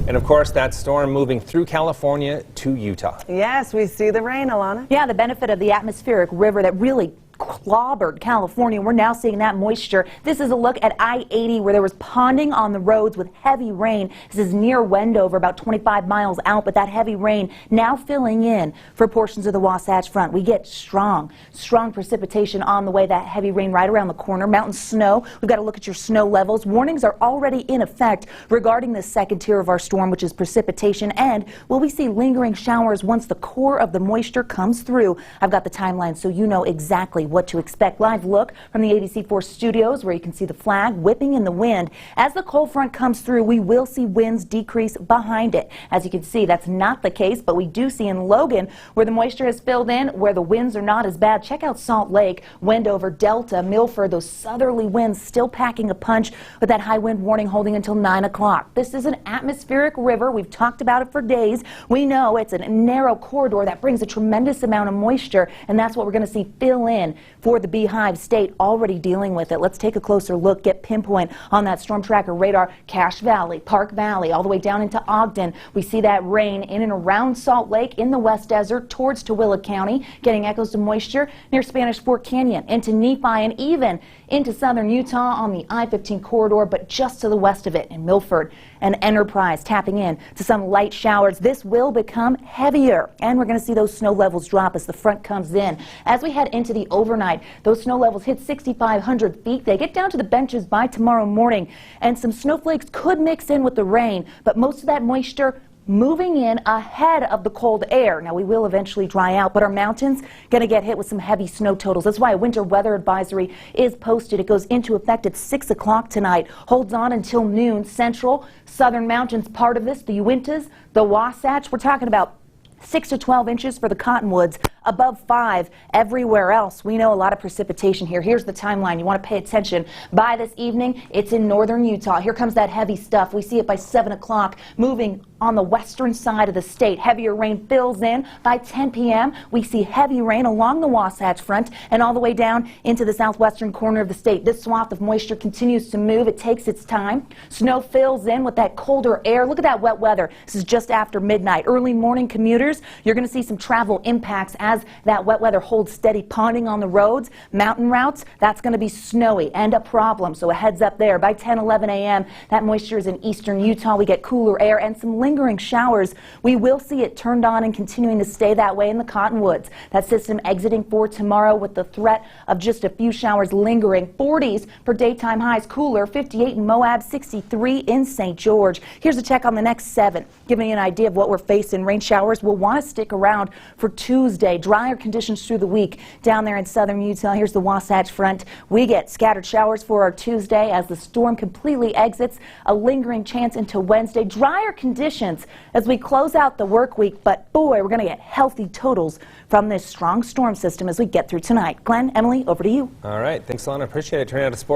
And of course, that storm moving through California to Utah. Yes, we see the rain, Alana. Yeah, the benefit of the atmospheric river that really clobbered California. We're now seeing that moisture. This is a look at I-80 where there was ponding on the roads with heavy rain. This is near Wendover, about 25 miles out, but that heavy rain now filling in for portions of the Wasatch Front. We get strong precipitation on the way. That heavy rain right around the corner. Mountain snow. We've got to look at your snow levels. Warnings are already in effect regarding the second tier of our storm, which is precipitation. And will we see lingering showers once the core of the moisture comes through? I've got the timeline so you know exactly what to expect. Live look from the ABC4 studios where you can see the flag whipping in the wind. As the cold front comes through, we will see winds decrease behind it. As you can see, that's not the case, but we do see in Logan where the moisture has filled in, where the winds are not as bad. Check out Salt Lake, Wendover, Delta, Milford, those southerly winds still packing a punch with that high wind warning holding until 9 o'clock. This is an atmospheric river. We've talked about it for days. We know it's a narrow corridor that brings a tremendous amount of moisture, and that's what we're going to see fill in for the Beehive State, already dealing with it. Let's take a closer look, get pinpoint on that storm tracker radar. Cache Valley, Park Valley, all the way down into Ogden. We see that rain in and around Salt Lake, in the West Desert, towards Tooele County, getting echoes of moisture near Spanish Fork Canyon, into Nephi, and even into southern Utah on the I-15 corridor, but just to the west of it in Milford and Enterprise, tapping in to some light showers. This will become heavier, and we're going to see those snow levels drop as the front comes in. As we head into the overnight, those snow levels hit 6,500 feet. They get down to the benches by tomorrow morning, and some snowflakes could mix in with the rain, but most of that moisture moving in ahead of the cold air. Now, we will eventually dry out, but our mountains going to get hit with some heavy snow totals. That's why a winter weather advisory is posted. It goes into effect at 6 o'clock tonight, holds on until noon. Central, southern mountains part of this, the Uintas, the Wasatch. We're talking about 6 to 12 inches for the Cottonwoods, above 5 everywhere else. We know a lot of precipitation here. Here's the timeline. You want to pay attention. By this evening, it's in northern Utah. Here comes that heavy stuff. We see it by 7 o'clock, moving on the western side of the state. Heavier rain fills in. By 10 p.m., we see heavy rain along the Wasatch Front and all the way down into the southwestern corner of the state. This swath of moisture continues to move. It takes its time. Snow fills in with that colder air. Look at that wet weather. This is just after midnight. Early morning commuters, you're going to see some travel impacts as that wet weather holds steady, ponding on the roads. Mountain routes, that's going to be snowy and a problem, so a heads up there. By 10, 11 a.m., that moisture is in eastern Utah. We get cooler air and some lingering showers. We will see it turned on and continuing to stay that way in the Cottonwoods. That system exiting for tomorrow with the threat of just a few showers lingering. 40s for daytime highs, cooler, 58 in Moab, 63 in St. George. Here's a check on the next 7, giving you an idea of what we're facing. Rain showers will want to stick around for Tuesday. Drier conditions through the week down there in southern Utah. Here's the Wasatch Front. We get scattered showers for our Tuesday as the storm completely exits. A lingering chance into Wednesday. Drier conditions as we close out the work week, but boy, we're going to get healthy totals from this strong storm system as we get through tonight. Glenn, Emily, over to you. All right. Thanks, Alana. Appreciate it. Turning out to sports.